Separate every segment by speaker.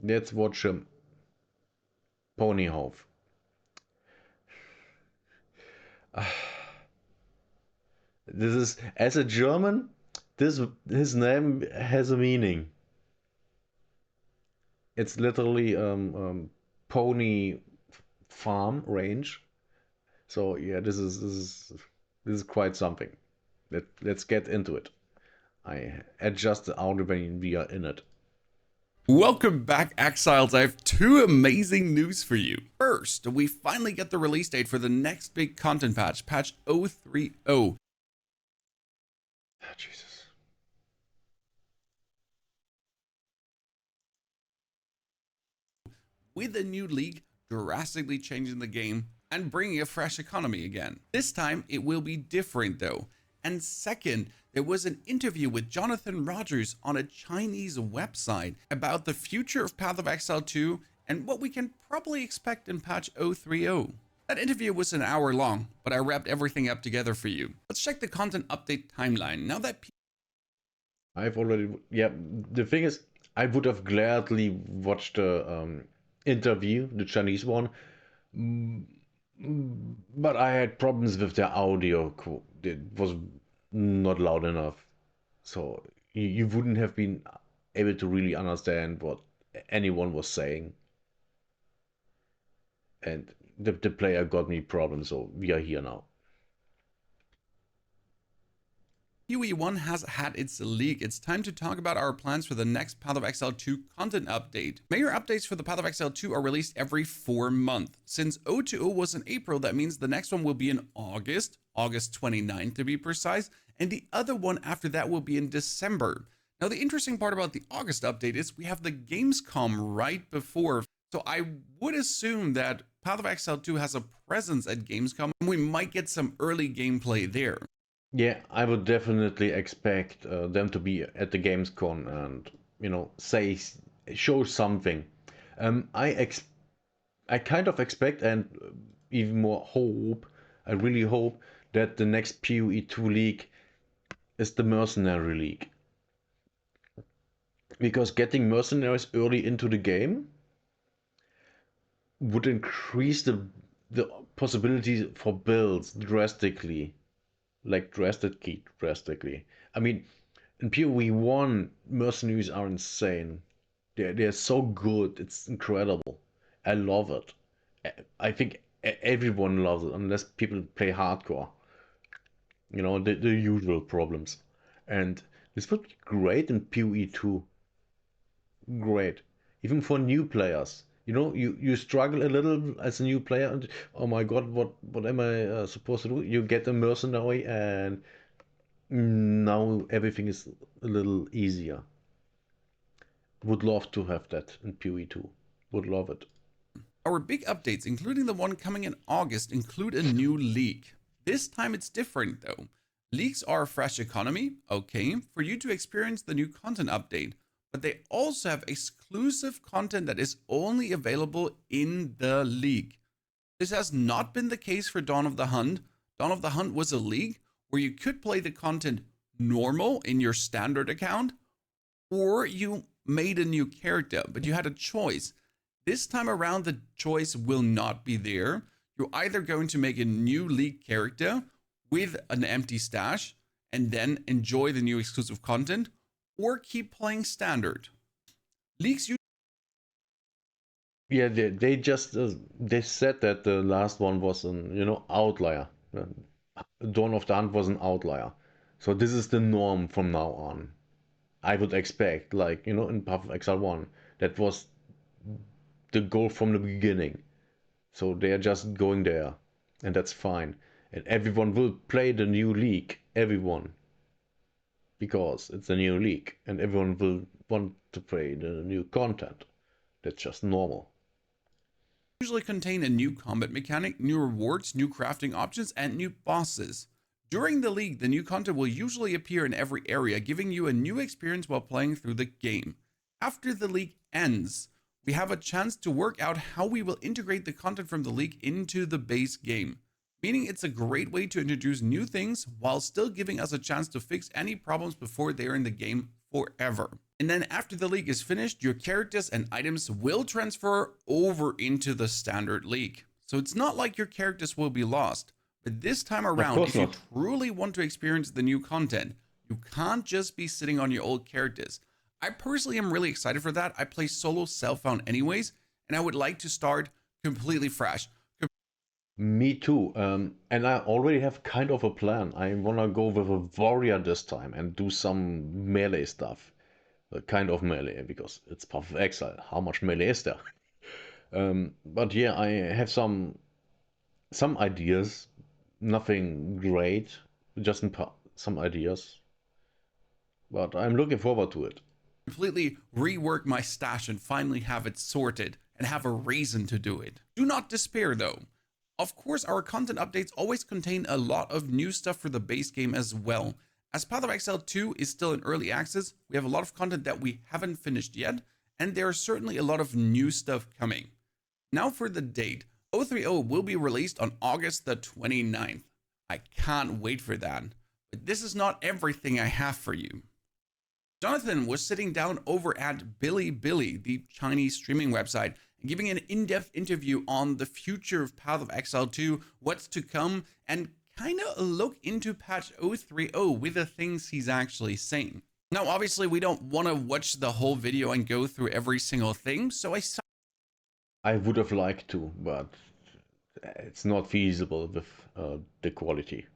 Speaker 1: Let's watch Ponyhof. This is, as a German, this his name has a meaning. It's literally pony farm range. So yeah, this is quite something. Let's get into it. I adjust the audio when we are in it.
Speaker 2: Welcome back, Exiles. I have two amazing news for you. First, we finally get the release date for the next big content patch, patch 030.
Speaker 1: Ah, Jesus.
Speaker 2: With a new league drastically changing the game and bringing a fresh economy again. This time, it will be different though. And second, there was an interview with Jonathan Rogers on a Chinese website about the future of Path of Exile 2 and what we can probably expect in patch 030. That interview was an hour long, but I wrapped everything up together for you. Let's check the content update timeline. Now that
Speaker 1: I've already, yeah. The thing is, I would have gladly watched the interview, the Chinese one, mm, but I had problems with the audio. It was not loud enough, so you wouldn't have been able to really understand what anyone was saying. And the player got me problems, so we are here now.
Speaker 2: PoE 1 has had its leak, it's time to talk about our plans for the next Path of Exile 2 content update. Major updates for the Path of Exile 2 are released every 4 months. Since 020 was in April, that means the next one will be in August 29th to be precise, and the other one after that will be in December. Now, the interesting part about the August update is we have the Gamescom right before, so I would assume that Path of Exile 2 has a presence at Gamescom, and we might get some early gameplay there.
Speaker 1: Yeah, I would definitely expect them to be at the Gamescom and say show something. Um, I ex I kind of expect and even more hope. I really hope that the next PoE 2 league is the Mercenary League, because getting mercenaries early into the game would increase the possibilities for builds drastically, like drastically. I mean, in PoE 1, mercenaries are insane. They're so good. It's incredible. I love it. I think everyone loves it unless people play hardcore. The usual problems. And this would be great in PoE 2. Great. Even for new players. You struggle a little as a new player and oh my god, what am I supposed to do? You get a mercenary and now everything is a little easier. Would love to have that in PoE 2. Would love it.
Speaker 2: Our big updates, including the one coming in August, include a new league. This time it's different though. Leagues are a fresh economy, okay, for you to experience the new content update, but they also have exclusive content that is only available in the league. This has not been the case for Dawn of the Hunt. Dawn of the Hunt was a league where you could play the content normal in your standard account, or you made a new character, but you had a choice. This time around, the choice will not be there. You're either going to make a new league character with an empty stash and then enjoy the new exclusive content, or keep playing standard. Leagues
Speaker 1: Yeah, they just they said that the last one was an outlier. Dawn of the Hunt was an outlier. So this is the norm from now on. I would expect, like, in Path of Exile 1, that was the goal from the beginning. So they are just going there, and that's fine. And everyone will play the new league. Everyone. Because it's a new league, and everyone will want to play the new content. That's just normal.
Speaker 2: usually contain a new combat mechanic, new rewards, new crafting options, and new bosses. During the league, the new content will usually appear in every area, giving you a new experience while playing through the game. After the league ends, we have a chance to work out how we will integrate the content from the league into the base game, meaning it's a great way to introduce new things while still giving us a chance to fix any problems before they're in the game forever. And then after the league is finished, your characters and items will transfer over into the standard league. So it's not like your characters will be lost. But this time
Speaker 1: Of
Speaker 2: around,
Speaker 1: course
Speaker 2: if you
Speaker 1: not.
Speaker 2: truly want to experience the new content, you can't just be sitting on your old characters. I personally am really excited for that. I play solo self-found anyways, and I would like to start completely fresh.
Speaker 1: Me too. And I already have kind of a plan. I wanna go with a warrior this time and do some melee stuff. Kind of melee, because it's Path of Exile. How much melee is there? But yeah, I have some ideas. Nothing great, just some ideas. But I'm looking forward to it.
Speaker 2: Completely rework my stash and finally have it sorted and have a reason to do it. Do not despair though. Of course, our content updates always contain a lot of new stuff for the base game as well. As Path of Exile 2 is still in early access, we have a lot of content that we haven't finished yet, and there are certainly a lot of new stuff coming. Now for the date. 030 will be released on August the 29th. I can't wait for that. But this is not everything I have for you. Jonathan was sitting down over at Bilibili, the Chinese streaming website, and giving an in-depth interview on the future of Path of Exile 2, what's to come, and kind of a look into patch 030 with the things he's actually saying. Now, obviously, we don't want to watch the whole video and go through every single thing, so
Speaker 1: I would have liked to, but it's not feasible with the quality.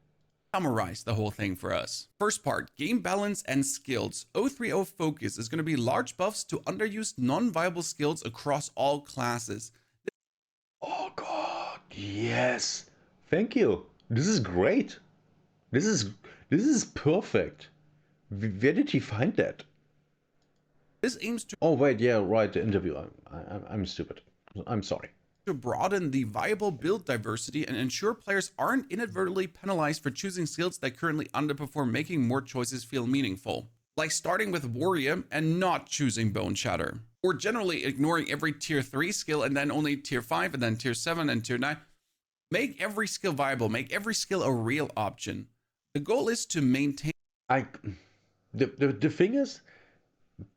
Speaker 2: summarize the whole thing for us. First part, game balance and skills. 030 focus is going to be large buffs to underused non-viable skills across all classes.
Speaker 1: Oh god, yes. Thank you. This is great. This is perfect. Where did he find that?
Speaker 2: This aims to
Speaker 1: Oh wait, yeah, right. The interview. I'm stupid. I'm sorry.
Speaker 2: broaden the viable build diversity and ensure players aren't inadvertently penalized for choosing skills that currently underperform, making more choices feel meaningful. Like starting with Warrior and not choosing Bone Shatter, or generally ignoring every tier 3 skill and then only tier 5 and then tier 7 and tier 9. Make every skill viable, make every skill a real option. The goal is to maintain.
Speaker 1: I the thing is,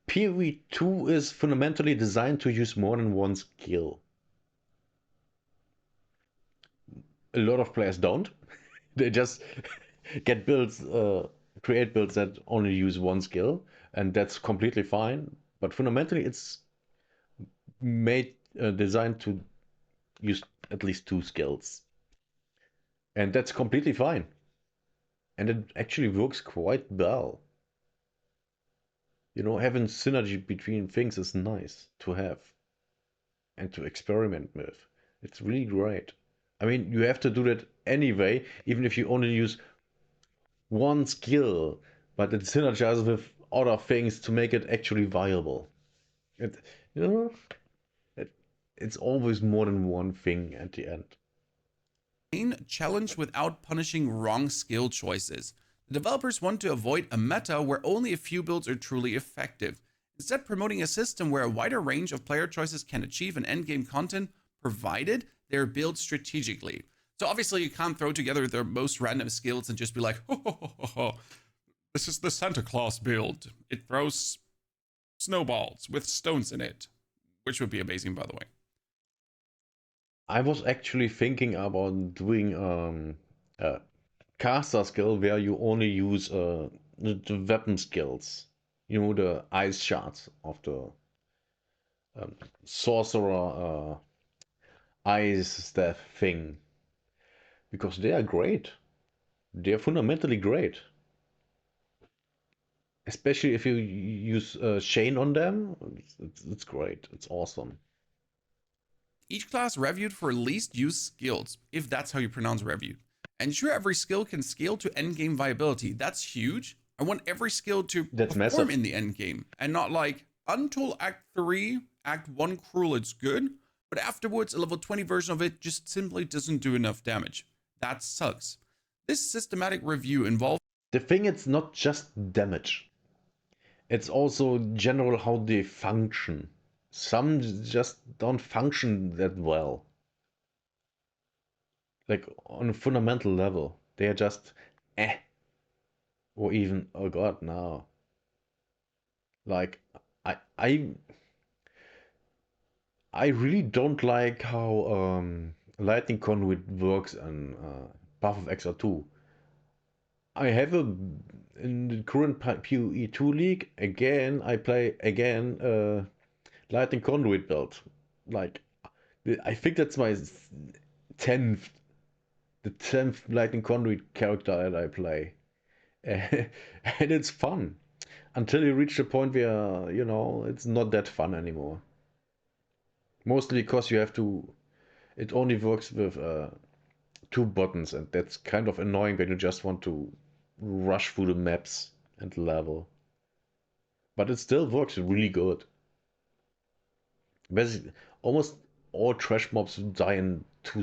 Speaker 1: PoE 2 is fundamentally designed to use more than one skill. A lot of players don't. They just get builds, create builds that only use one skill, and that's completely fine. But fundamentally, it's made designed to use at least two skills, and that's completely fine. And it actually works quite well. You know, having synergy between things is nice to have and to experiment with. It's really great. I mean, you have to do that anyway, even if you only use one skill, but it synergizes with other things to make it actually viable. It, you know, it, it's always more than one thing at the end.
Speaker 2: Challenge without punishing wrong skill choices. The developers want to avoid a meta where only a few builds are truly effective, instead promoting a system where a wider range of player choices can achieve an endgame content provided they're built strategically. So obviously you can't throw together the most random skills and just be like, this is the Santa Claus build. It throws snowballs with stones in it, which would be amazing, by the way.
Speaker 1: I was actually thinking about doing a caster skill where you only use the weapon skills. You know, the ice shards of the sorcerer ice staff thing. Because they are great. They are fundamentally great. Especially if you use Shane on them, it's great. It's awesome.
Speaker 2: Each class reviewed for least used skills, if that's how you pronounce reviewed. Ensure every skill can scale to endgame viability. That's huge. I want every skill to
Speaker 1: That's
Speaker 2: perform
Speaker 1: massive.
Speaker 2: in the endgame and not like until Act 3, Act 1 cruel, it's good, but afterwards a level 20 version of it just simply doesn't do enough damage. That sucks. This systematic review involves
Speaker 1: The thing it's not just damage. It's also general how they function. Some just don't function that well. Like on a fundamental level. They are just eh. Or even, oh god, no. Like I I really don't like how Lightning Conduit works on Path of Exile 2. I have a in the current PoE 2 league again. I play again Lightning Conduit build. Like I think that's my tenth, the 10th Lightning Conduit character that I play, and it's fun until you reach the point where it's not that fun anymore. Mostly because you have to. It only works with two buttons, and that's kind of annoying when you just want to rush through the maps and level. But it still works really good. Basically, almost all trash mobs die in 2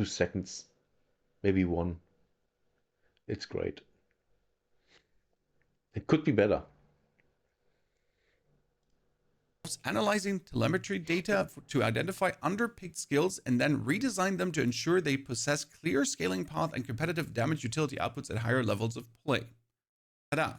Speaker 1: seconds, maybe one. It's great. It could be better.
Speaker 2: Analyzing telemetry data to identify underpicked skills and then redesign them to ensure they possess clear scaling path and competitive damage utility outputs at higher levels of play. Ta-da.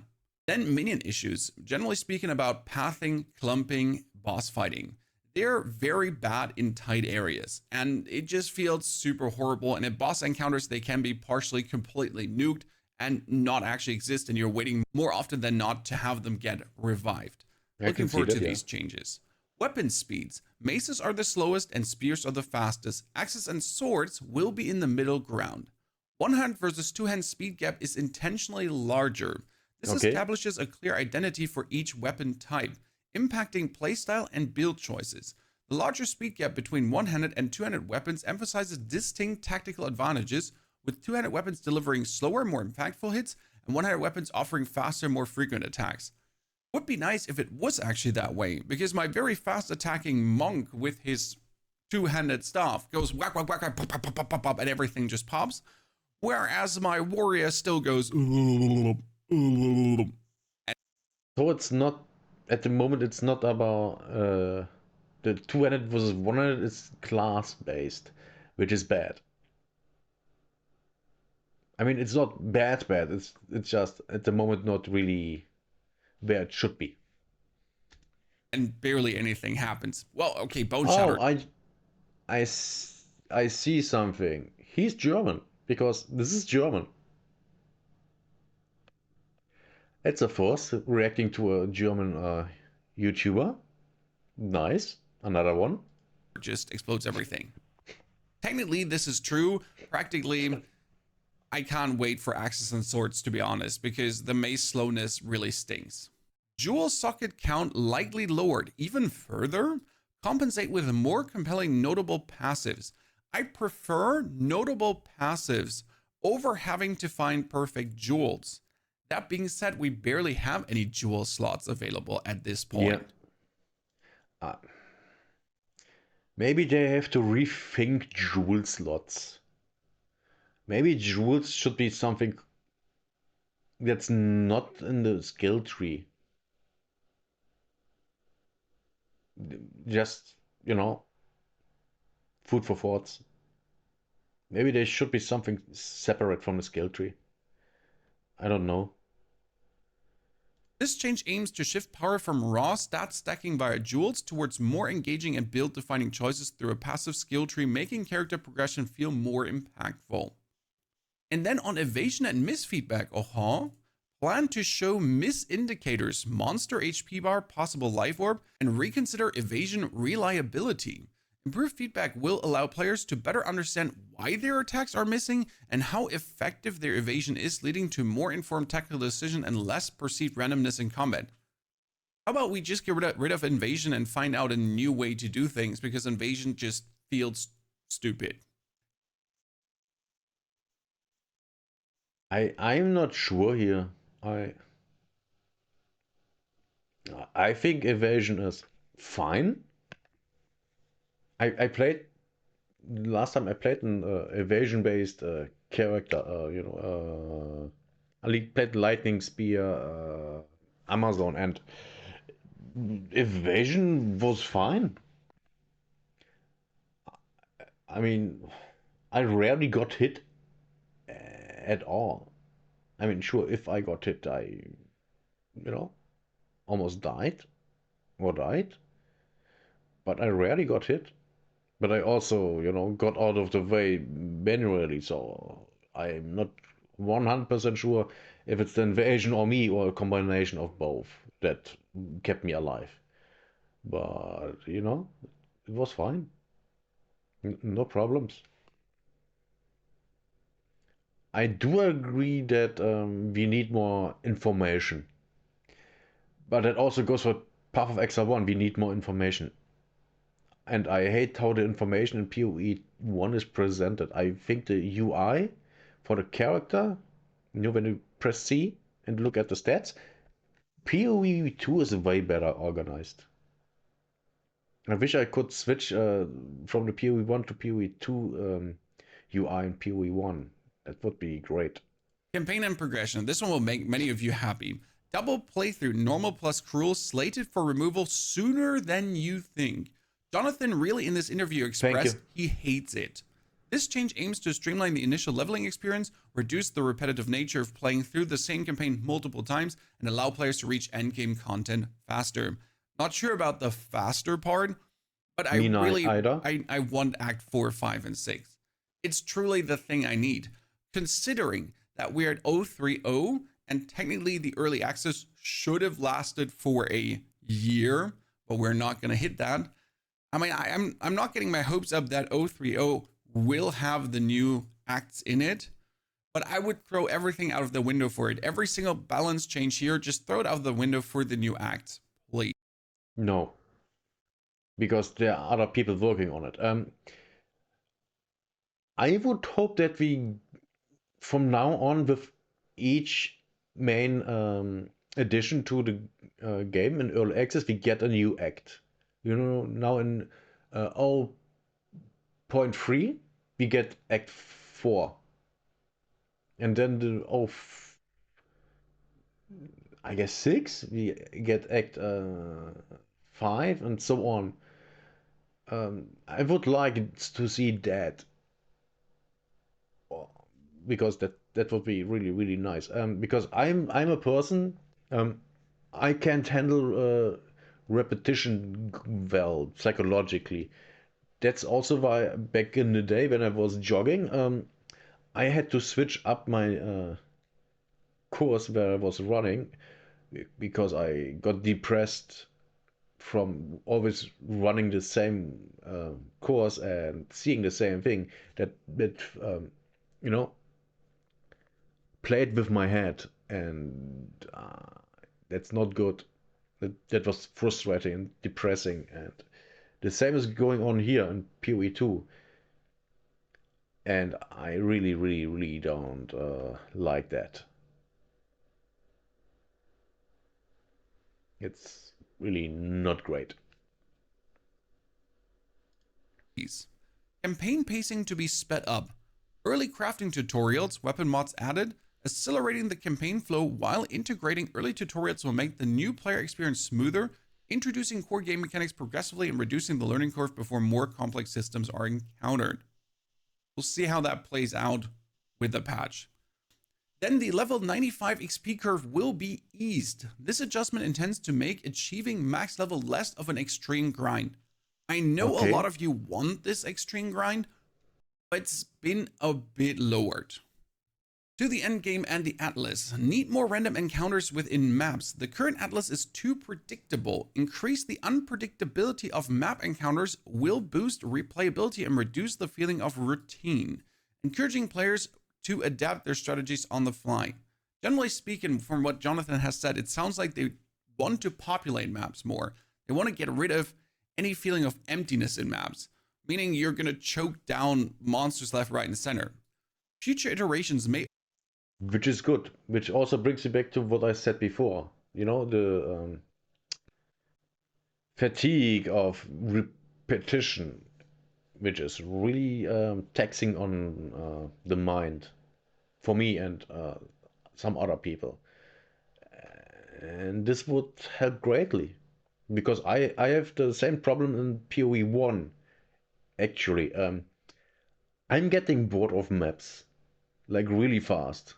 Speaker 2: Then minion issues, generally speaking about pathing, clumping, boss fighting. They're very bad in tight areas, and it just feels super horrible. And in boss encounters, they can be partially completely nuked and not actually exist, and you're waiting more often than not to have them get revived.
Speaker 1: I
Speaker 2: Looking
Speaker 1: can see
Speaker 2: forward to
Speaker 1: that, yeah.
Speaker 2: these changes. Weapon speeds. Maces are the slowest and spears are the fastest. Axes and swords will be in the middle ground. One hand versus two hand speed gap is intentionally larger. This
Speaker 1: Okay.
Speaker 2: establishes a clear identity for each weapon type, impacting playstyle and build choices. The larger speed gap between one handed and two handed weapons emphasizes distinct tactical advantages, with two handed weapons delivering slower, more impactful hits, and one handed weapons offering faster, more frequent attacks. Would be nice if it was actually that way, because my very fast attacking monk with his two-handed staff goes whack whack whack, whack pop, pop, pop, pop, pop, pop, and everything just pops, whereas my warrior still goes.
Speaker 1: So it's not at the moment. It's not about the 200 versus 100. It's class based, which is bad. I mean, it's not bad, bad. It's just at the moment not really where it should be.
Speaker 2: And barely anything happens. Well, okay, Bone
Speaker 1: Oh,
Speaker 2: Shatter.
Speaker 1: I see something. He's German because this is German. It's a force reacting to a German YouTuber. Nice, another one.
Speaker 2: Just explodes everything. Technically, this is true. Practically, I can't wait for axes and swords, to be honest, because the mace slowness really stinks. Jewel socket count likely lowered even further. Compensate with more compelling notable passives. I prefer notable passives over having to find perfect jewels. That being said, we barely have any jewel slots available at this
Speaker 1: Yeah.
Speaker 2: point.
Speaker 1: Uh, Maybe they have to rethink jewel slots. Maybe jewels should be something that's not in the skill tree. Just, you know, food for thoughts. Maybe there should be something separate from the skill tree. I don't know.
Speaker 2: This change aims to shift power from raw stat stacking via jewels towards more engaging and build defining choices through a passive skill tree, making character progression feel more impactful. And then on evasion and miss feedback, plan to show miss indicators, monster HP bar, possible life orb, and reconsider evasion reliability. Improved feedback will allow players to better understand why their attacks are missing and how effective their evasion is, leading to more informed tactical decision and less perceived randomness in combat. How about we just get rid of invasion and find out a new way to do things, because invasion just feels stupid.
Speaker 1: I'm not sure here. I I think evasion is fine. I played last time I played an evasion based character. I played Lightning Spear Amazon, and evasion was fine. I mean, I rarely got hit at all. I mean, sure, if I got hit, you know. almost died, but I rarely got hit. But I also, got out of the way manually, so I'm not 100% sure if it's the invasion or me or a combination of both that kept me alive. But, it was fine. No problems. I do agree that we need more information. But that also goes for Path of Exile 1. We need more information. And I hate how the information in PoE 1 is presented. I think the UI for the character, when you press C and look at the stats, PoE 2 is way better organized. I wish I could switch from the PoE 1 to PoE 2 UI in PoE 1. That would be great.
Speaker 2: Campaign and progression. This one will make many of you happy. Double playthrough, normal plus cruel, slated for removal sooner than you think. Jonathan really in this interview
Speaker 1: Thank
Speaker 2: expressed
Speaker 1: you.
Speaker 2: he hates it. This change aims to streamline the initial leveling experience, reduce the repetitive nature of playing through the same campaign multiple times, and allow players to reach endgame content faster. Not sure about the faster part, but I
Speaker 1: Me
Speaker 2: really
Speaker 1: neither.
Speaker 2: I want Act 4, 5, and 6. It's truly the thing I need. Considering that we're at 030 and technically the early access should have lasted for a year, but we're not going to hit that. I mean, I'm not getting my hopes up that 030 will have the new acts in it, but I would throw everything out of the window for it. Every single balance change here, just throw it out of the window for the new acts, please.
Speaker 1: No, because there are other people working on it. I would hope that we, from now on, with each main addition to the game in early access, we get a new act. Now in 0.3, we get Act 4. And then I guess 6, we get Act 5, and so on. I would like to see that, because that would be really really nice. Because I'm a person, um, I can't handle repetition well psychologically. That's also why back in the day when I was jogging, I had to switch up my course where I was running because I got depressed from always running the same course and seeing the same thing. That you know played with my head, and that's not good. That was frustrating and depressing, and the same is going on here in PoE 2, and I really, really, really don't like that. It's really not great.
Speaker 2: Campaign pacing to be sped up. Early crafting tutorials, weapon mods added, accelerating the campaign flow while integrating early tutorials will make the new player experience smoother, introducing core game mechanics progressively and reducing the learning curve before more complex systems are encountered. We'll see how that plays out with the patch. Then the level 95 XP curve will be eased. This adjustment intends to make achieving max level less of an extreme grind. I know a lot
Speaker 1: Okay.
Speaker 2: of you want this extreme grind, but it's been a bit lowered. To the endgame and the Atlas. Need more random encounters within maps. The current Atlas is too predictable. Increase the unpredictability of map encounters will boost replayability and reduce the feeling of routine, encouraging players to adapt their strategies on the fly. Generally speaking, from what Jonathan has said, it sounds like they want to populate maps more. They want to get rid of any feeling of emptiness in maps, meaning you're going to choke down monsters left, right, and center. Future iterations may.
Speaker 1: Which is good. Which also brings me back to what I said before. The fatigue of repetition, which is really taxing on the mind for me and some other people. And this would help greatly because I have the same problem in PoE 1 actually. I'm getting bored of maps like really fast.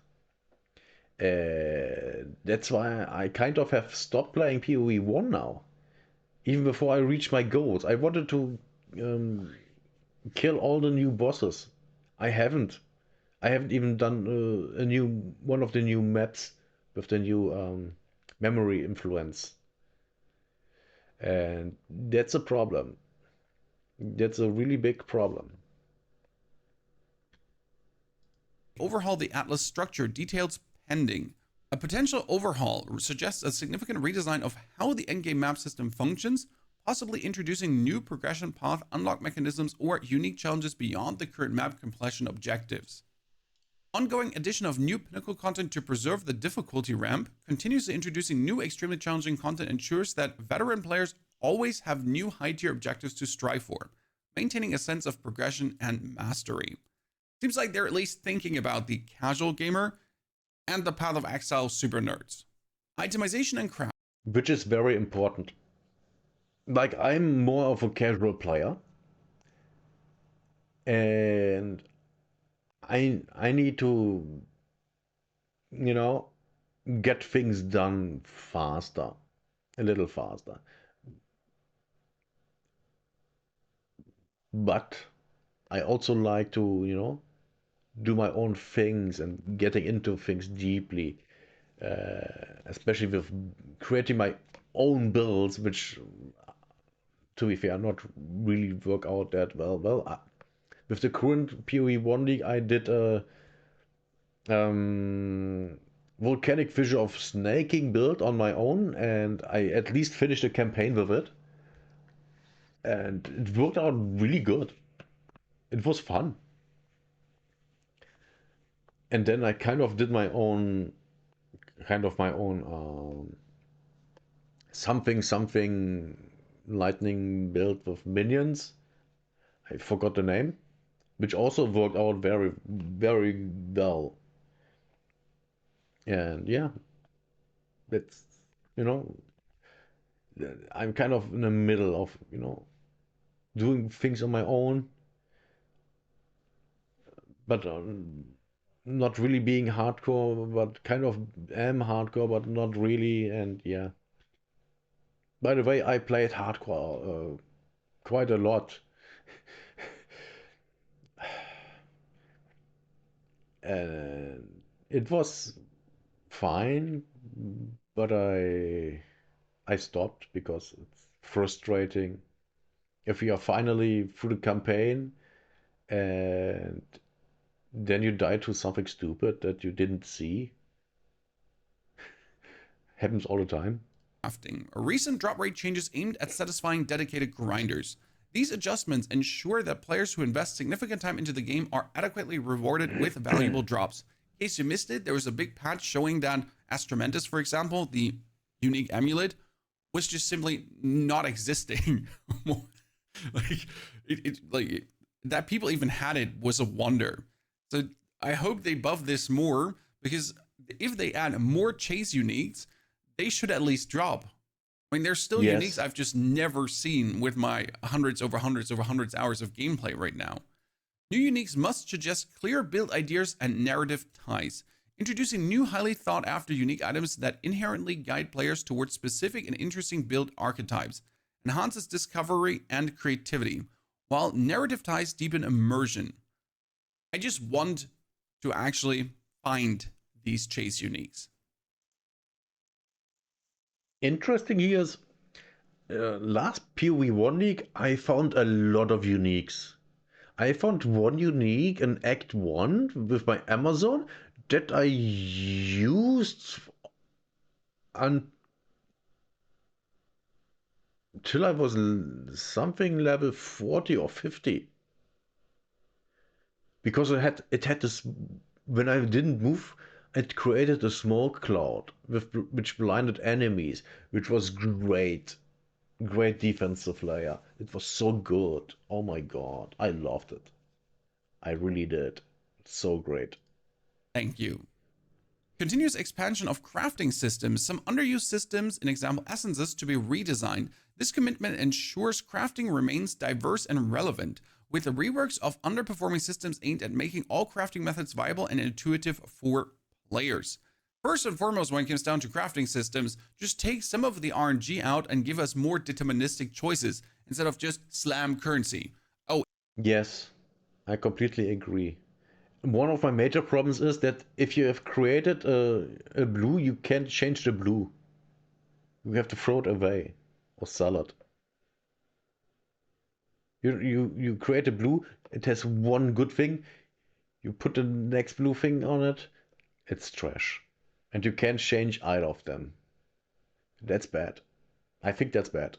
Speaker 1: That's why I kind of have stopped playing PoE 1 now. Even before I reached my goals, I wanted to um, kill all the new bosses. I haven't. I haven't even done a new one of the new maps with the new memory influence, and that's a problem. That's a really big problem.
Speaker 2: Overhaul the Atlas structure, details pending. A potential overhaul suggests a significant redesign of how the endgame map system functions, possibly introducing new progression path, unlock mechanisms, or unique challenges beyond the current map completion objectives. Ongoing addition of new pinnacle content to preserve the difficulty ramp, continuously introducing new extremely challenging content ensures that veteran players always have new high tier objectives to strive for, maintaining a sense of progression and mastery. Seems like they're at least thinking about the casual gamer and the Path of Exile super nerds. Itemization and craft.
Speaker 1: Which is very important. Like I'm more of a casual player, and I need to, you know, get things done faster, a little faster. But I also like to, do my own things and getting into things deeply, especially with creating my own builds, which, to be fair, not really work out that well. With the current PoE 1 League, I did a volcanic fissure of snaking build on my own, and I at least finished a campaign with it, and it worked out really good. It was fun. And then I kind of did my own, something lightning build with minions. I forgot the name, which also worked out very, very well. And yeah, that's, you know, I'm kind of in the middle of, doing things on my own, but not really being hardcore, but kind of am hardcore, but not really. And yeah, by the way, I played hardcore quite a lot, and it was fine, but I stopped because it's frustrating. If you are finally through the campaign and then you die to something stupid that you didn't see, happens all the time.
Speaker 2: Crafting. Recent drop rate changes aimed at satisfying dedicated grinders. These adjustments ensure that players who invest significant time into the game are adequately rewarded with valuable drops. In case you missed it, there was a big patch showing that Astromantis, for example, the unique amulet, was just simply not existing. like like that people even had it was a wonder. So I hope they buff this more, because if they add more chase uniques, they should at least drop. I mean, there's still uniques
Speaker 1: Yes.
Speaker 2: I've just never seen with my hundreds hours of gameplay right now. New uniques must suggest clear build ideas and narrative ties, introducing new highly thought after unique items that inherently guide players towards specific and interesting build archetypes, enhances discovery and creativity, while narrative ties deepen immersion. I just want to actually find these chase uniques.
Speaker 1: Interesting here is last PoE 1 League, I found a lot of uniques. I found one unique in Act 1 with my Amazon that I used until I was something level 40 or 50. Because it had this, when I didn't move, it created a smoke cloud which blinded enemies, which was great. Great defensive layer. It was so good. Oh my god, I loved it. I really did. So great.
Speaker 2: Thank you. Continuous expansion of crafting systems, some underused systems, in example essences, to be redesigned. This commitment ensures crafting remains diverse and relevant, with the reworks of underperforming systems aimed at making all crafting methods viable and intuitive for players. First and foremost, when it comes down to crafting systems, just take some of the RNG out and give us more deterministic choices instead of just slam currency. Oh,
Speaker 1: Yes, I completely agree. One of my major problems is that if you have created a blue, you can't change the blue. You have to throw it away or sell it. You create a blue, it has one good thing, you put the next blue thing on it, it's trash. And you can't change either of them. That's bad. I think that's bad.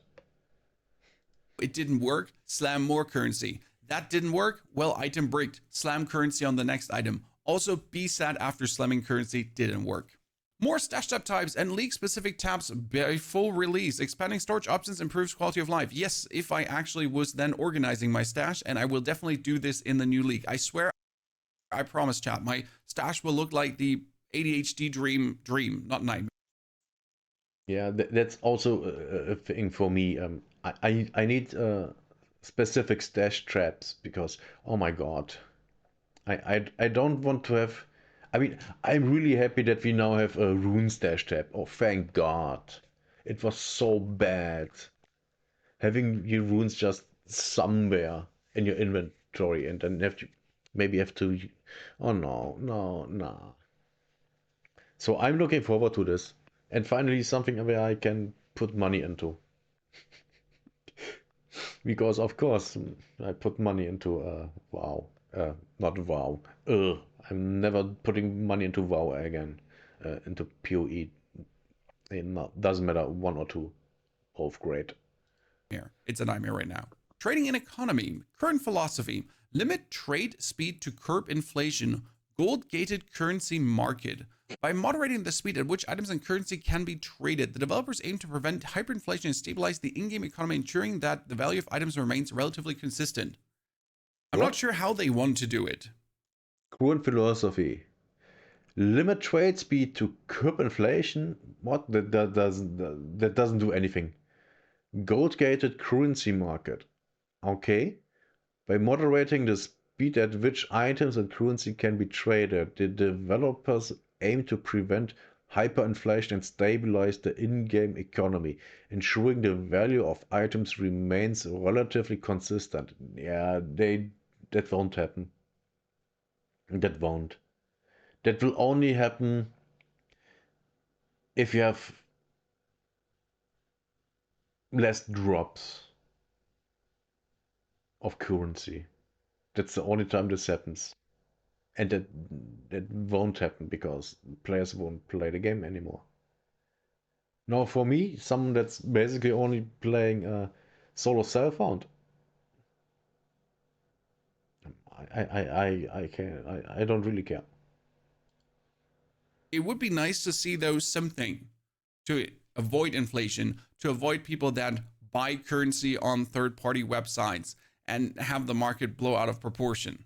Speaker 2: it didn't work, slam more currency. That didn't work, well, item bricked, slam currency on the next item. Also, be sad after slamming currency didn't work. More stash tab types and league specific tabs by full release. Expanding storage options improves quality of life. Yes, if I actually was then organizing my stash, and I will definitely do this in the new league. I swear, I promise, chat, my stash will look like the ADHD dream, not nightmare.
Speaker 1: Yeah, that's also a thing for me. I need specific stash traps because, oh my God, I don't want to have. I mean, I'm really happy that we now have a rune stash tab. Oh, thank God. It was so bad having your runes just somewhere in your inventory and then have to maybe have to. Oh no, no, no. So I'm looking forward to this. And finally, something where I can put money into. Because, of course, I put money into WoW. Not WoW. Ugh. I'm never putting money into WoW again. Into PoE. Doesn't matter, one or two. Both great.
Speaker 2: It's a nightmare right now. Trading in economy. Current philosophy. Limit trade speed to curb inflation. Gold gated currency market. By moderating the speed at which items and currency can be traded, the developers aim to prevent hyperinflation and stabilize the in game economy, ensuring that the value of items remains relatively consistent. I'm not
Speaker 1: What?
Speaker 2: sure how they want to do it.
Speaker 1: Current philosophy. Limit trade speed to curb inflation? What? That doesn't do anything. Gold gated currency market. Okay. By moderating the speed at which items and currency can be traded, the developers aim to prevent hyperinflation and stabilize the in-game economy, ensuring the value of items remains relatively consistent. Yeah, that won't happen. That won't. That will only happen if you have less drops of currency. That's the only time this happens. And that won't happen because players won't play the game anymore. Now, for me, someone that's basically only playing solo self-found, I don't really care.
Speaker 2: It would be nice to see, though, something to avoid inflation, to avoid people that buy currency on third party websites and have the market blow out of proportion.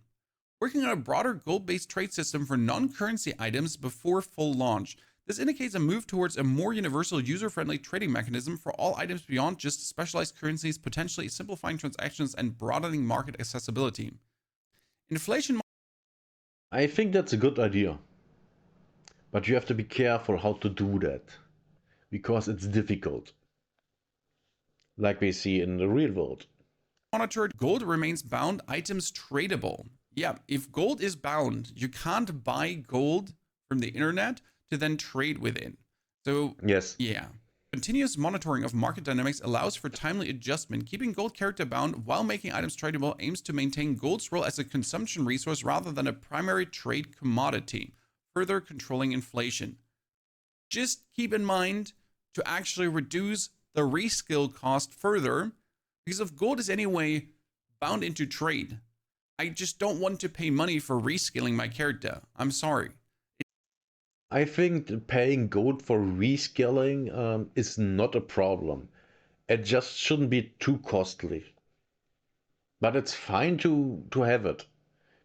Speaker 2: Working on a broader gold based trade system for non currency items before full launch. This indicates a move towards a more universal, user friendly trading mechanism for all items beyond just specialized currencies, potentially simplifying transactions and broadening market accessibility. Inflation.
Speaker 1: I think that's a good idea, but you have to be careful how to do that because it's difficult, like we see in the real world.
Speaker 2: Monitored gold remains bound, items tradable. Yeah, if gold is bound, you can't buy gold from the internet to then trade with it. So,
Speaker 1: Yes,
Speaker 2: yeah. Continuous monitoring of market dynamics allows for timely adjustment. Keeping gold character bound while making items tradable aims to maintain gold's role as a consumption resource rather than a primary trade commodity, further controlling inflation. Just keep in mind to actually reduce the reskill cost further, because if gold is anyway bound into trade, I just don't want to pay money for reskilling my character. I'm sorry.
Speaker 1: I think paying gold for rescaling is not a problem. It just shouldn't be too costly. But it's fine to have it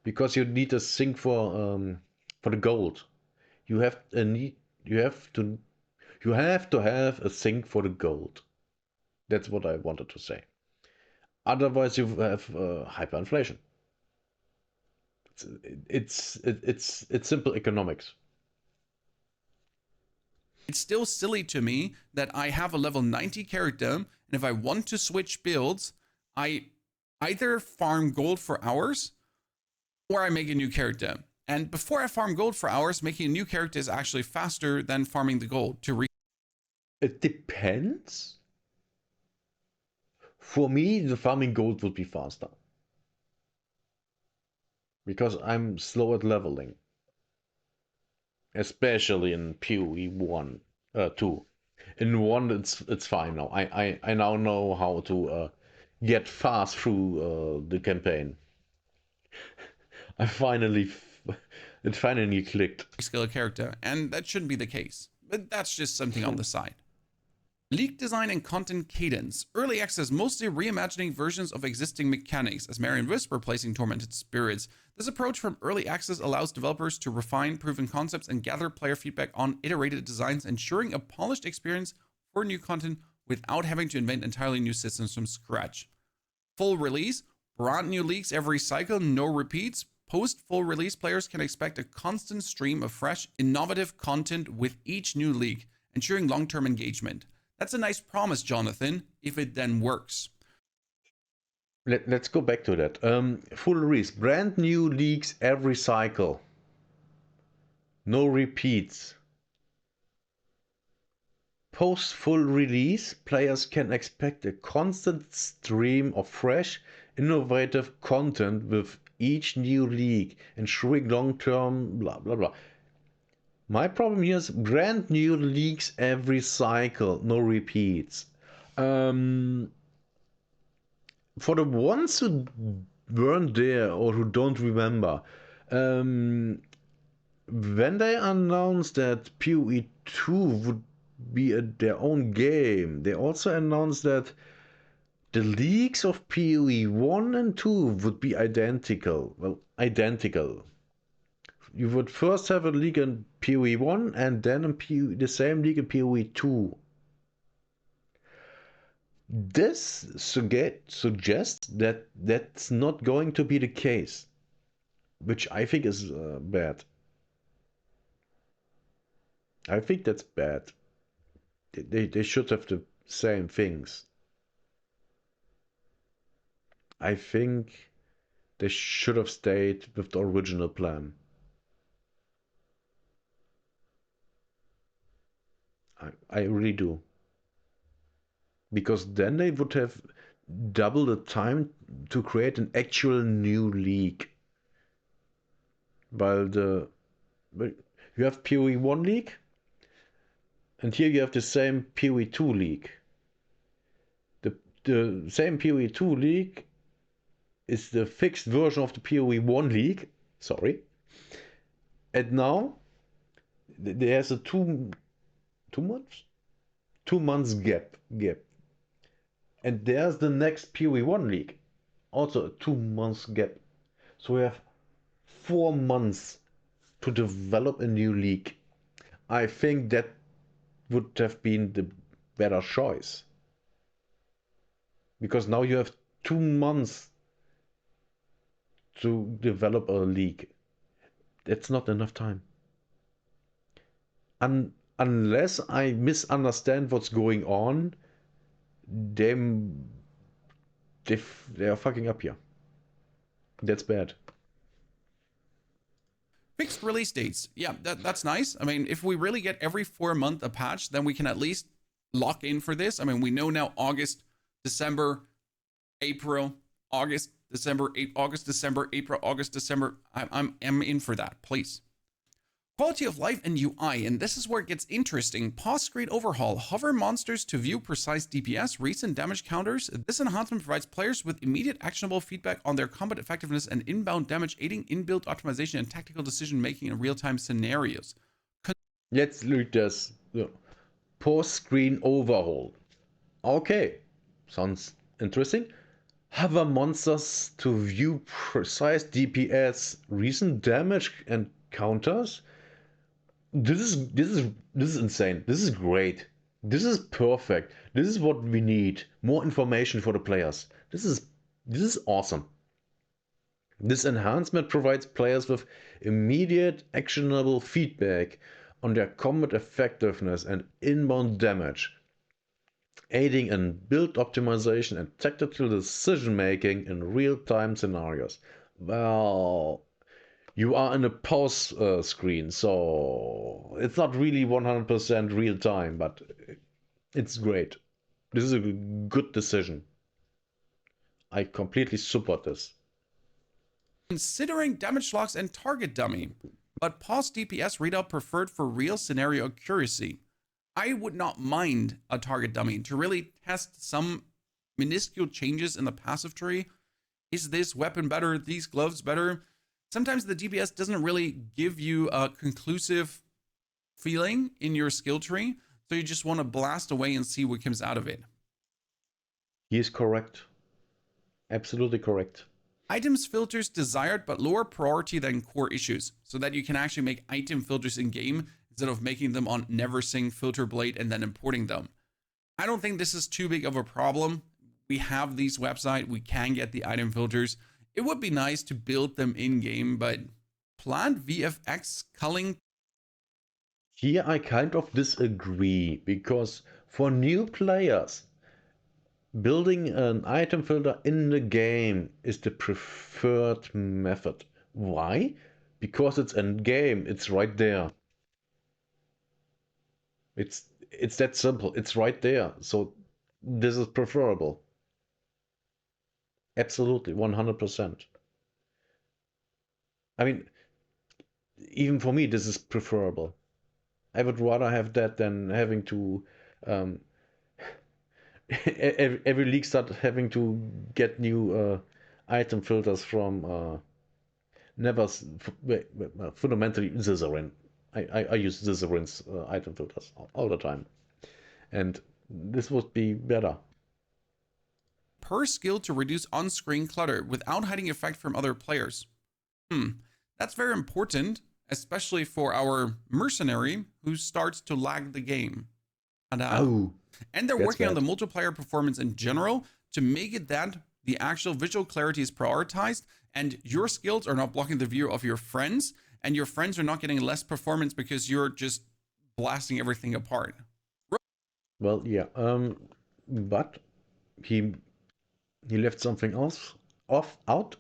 Speaker 1: because you need a sink for the gold. You have a need. You have to have a sink for the gold. That's what I wanted to say. Otherwise, you have hyperinflation. It's simple economics.
Speaker 2: It's still silly to me that I have a level 90 character, and if I want to switch builds, I either farm gold for hours or I make a new character. And before I farm gold for hours, making a new character is actually faster than farming the gold to re.
Speaker 1: It depends. For me, the farming gold would be faster. Because I'm slow at leveling. Especially in PoE 1, 2. In 1, it's fine now. I now know how to get fast through the campaign. It finally clicked.
Speaker 2: Skill a character, and that shouldn't be the case. But that's just something on the side. Leak design and content cadence. Early access mostly reimagining versions of existing mechanics, as Marion Wisp replacing Tormented Spirits. This approach from early access allows developers to refine proven concepts and gather player feedback on iterated designs, ensuring a polished experience for new content without having to invent entirely new systems from scratch. Full release, brand new leaks every cycle, no repeats. Post full release players can expect a constant stream of fresh, innovative content with each new leak, ensuring long-term engagement. That's a nice promise, Jonathan, if it then works.
Speaker 1: Let's go back to that. Full release, brand new leaks every cycle. No repeats. Post full release, players can expect a constant stream of fresh, innovative content with each new leak, ensuring long-term blah blah blah. My problem here is brand new leaks every cycle, no repeats. For the ones who weren't there or who don't remember, when they announced that PoE 2 would be their own game, they also announced that the leaks of PoE 1 and 2 would be identical. Well, identical. You would first have a leak in PoE 1 and then in the same leak in PoE 2. This suggests that that's not going to be the case, which I think is bad. I think that's bad. They should have the same things. I think they should have stayed with the original plan. I really do. Because then they would have double the time to create an actual new league. While you have PoE 1 league, and here you have the same PoE 2 league. The same PoE 2 league is the fixed version of the PoE 1 league. Sorry. And now there's a 2 months gap. And there's the next PoE 1 league. Also a 2 months gap. So we have 4 months to develop a new league. I think that would have been the better choice. Because now you have 2 months to develop a league. That's not enough time. Unless I misunderstand what's going on, they are fucking up here. That's bad.
Speaker 2: Fixed release dates. Yeah, that's nice. I mean, if we really get every 4 month a patch, then we can at least lock in for this. I mean, we know now August, December, April, August, December, August, December, April, August, December. I'm in for that, please. Quality of life and UI, and this is where it gets interesting. Pause screen overhaul. Hover monsters to view precise DPS, recent damage counters. This enhancement provides players with immediate actionable feedback on their combat effectiveness and inbound damage, aiding inbuilt optimization and tactical decision making in real-time scenarios.
Speaker 1: Let's look this. Pause screen overhaul. Okay, sounds interesting. Hover monsters to view precise DPS, recent damage and counters. This is insane. This is great. This is perfect. This is what we need. More information for the players. This is awesome. This enhancement provides players with immediate actionable feedback on their combat effectiveness and inbound damage, aiding in build optimization and tactical decision making in real time scenarios. Well, you are in a pause screen, so it's not really 100% real time, but it's great. This is a good decision. I completely support this.
Speaker 2: Considering damage logs and target dummy, but pause DPS readout preferred for real scenario accuracy. I would not mind a target dummy to really test some minuscule changes in the passive tree. Is this weapon better? These gloves better? Sometimes the DPS doesn't really give you a conclusive feeling in your skill tree, so you just want to blast away and see what comes out of it.
Speaker 1: He is correct. Absolutely correct.
Speaker 2: Items filters desired but lower priority than core issues, so that you can actually make item filters in game instead of making them on Neversing filter blade and then importing them. I don't think this is too big of a problem. We have these websites, we can get the item filters. It would be nice to build them in game, but planned VFX culling.
Speaker 1: Here I kind of disagree, because for new players, building an item filter in the game is the preferred method. Why? Because it's in game, it's right there. It's that simple. It's right there. So this is preferable. Absolutely, 100%. I mean, even for me, this is preferable. I would rather have that than having to um, every league start having to get new item filters from never fundamentally Zizarin. I use Zizarin's item filters all the time, and this would be better.
Speaker 2: Per skill to reduce on-screen clutter without hiding effect from other players. That's very important, especially for our mercenary who starts to lag the game.
Speaker 1: Oh,
Speaker 2: And they're
Speaker 1: that's
Speaker 2: working on the
Speaker 1: bad.
Speaker 2: multiplayer performance in general to make it that the actual visual clarity is prioritized and your skills are not blocking the view of your friends and your friends are not getting less performance because you're just blasting everything apart.
Speaker 1: Well, yeah. But he he left something else off out.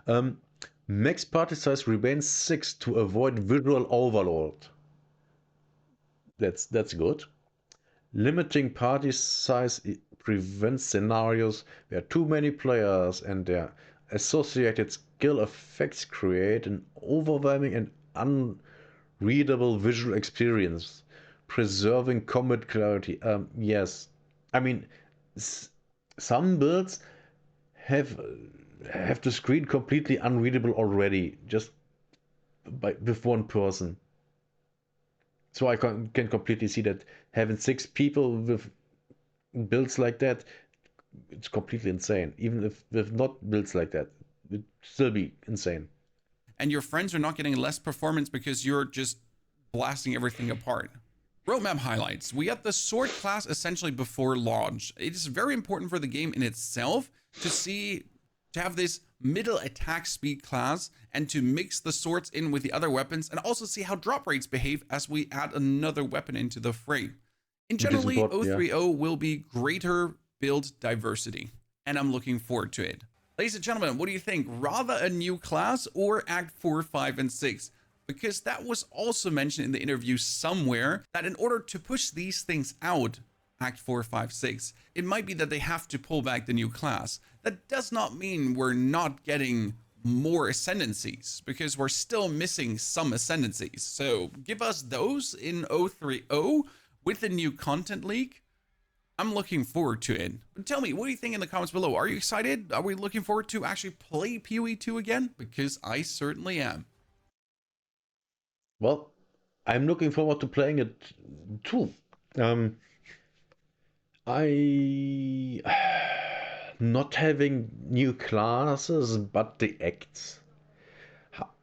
Speaker 1: um, max party size remains 6 to avoid visual overload. That's good. Limiting party size prevents scenarios where too many players and their associated skill effects create an overwhelming and unreadable visual experience, preserving combat clarity. Yes, I mean, some builds have have the screen completely unreadable already, just with one person. So I can completely see that having 6 people with builds like that, it's completely insane. Even if with not builds like that, it'd still be insane.
Speaker 2: And your friends are not getting less performance because you're just blasting everything apart. Roadmap highlights. We got the sword class essentially before launch. It is very important for the game in itself to have this middle attack speed class and to mix the swords in with the other weapons and also see how drop rates behave as we add another weapon into the fray. In
Speaker 1: It is
Speaker 2: generally,
Speaker 1: important, yeah.
Speaker 2: 030 will be greater build diversity, and I'm looking forward to it. Ladies and gentlemen, what do you think? Rather a new class or Act 4, 5, and 6? Because that was also mentioned in the interview somewhere that in order to push these things out, Act 4, 5, 6, it might be that they have to pull back the new class. That does not mean we're not getting more ascendancies, because we're still missing some ascendancies. So give us those in 030 with the new content leak. I'm looking forward to it. But tell me, what do you think in the comments below? Are you excited? Are we looking forward to actually play PoE 2 again? Because I certainly am.
Speaker 1: Well, I'm looking forward to playing it too. Um, I not having new classes, but the acts.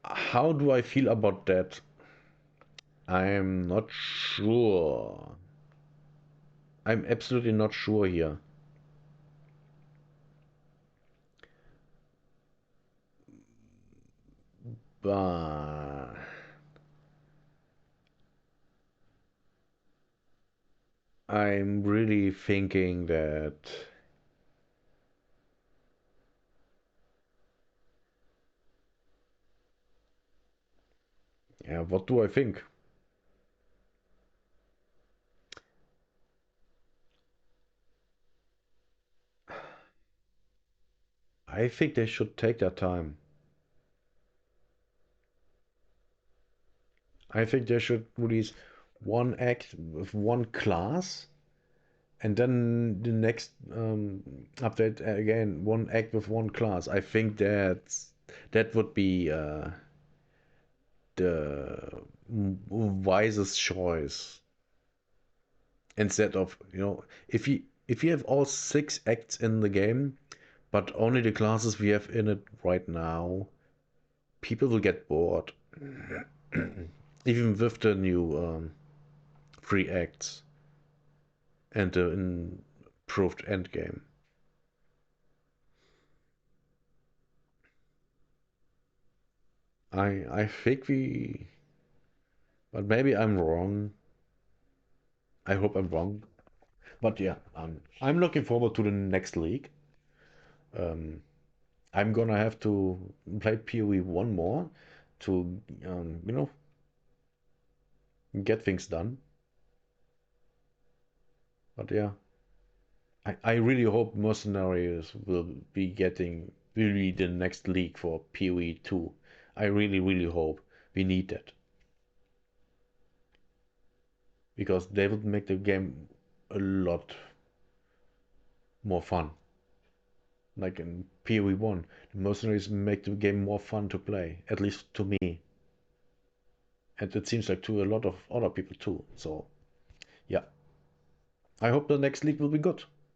Speaker 1: How do I feel about that? I'm not sure. I'm absolutely not sure here. But I'm really thinking that, yeah, what do I think? I think they should take their time. I think they should release one act with one class, and then the next update again one act with one class. I think that would be the wisest choice instead of if you have all six acts in the game, but only the classes we have in it right now, people will get bored. Even with the new three acts and the improved endgame. I think we, but maybe I'm wrong. I hope I'm wrong. But yeah, I'm looking forward to the next league. Um, I'm gonna have to play PoE one more to get things done. But yeah, I really hope Mercenaries will be the next league for PoE 2. I really, really hope we need that because they would make the game a lot more fun. Like in PoE 1, the Mercenaries make the game more fun to play, at least to me. And it seems like to a lot of other people too. So, yeah, I hope the next league will be good.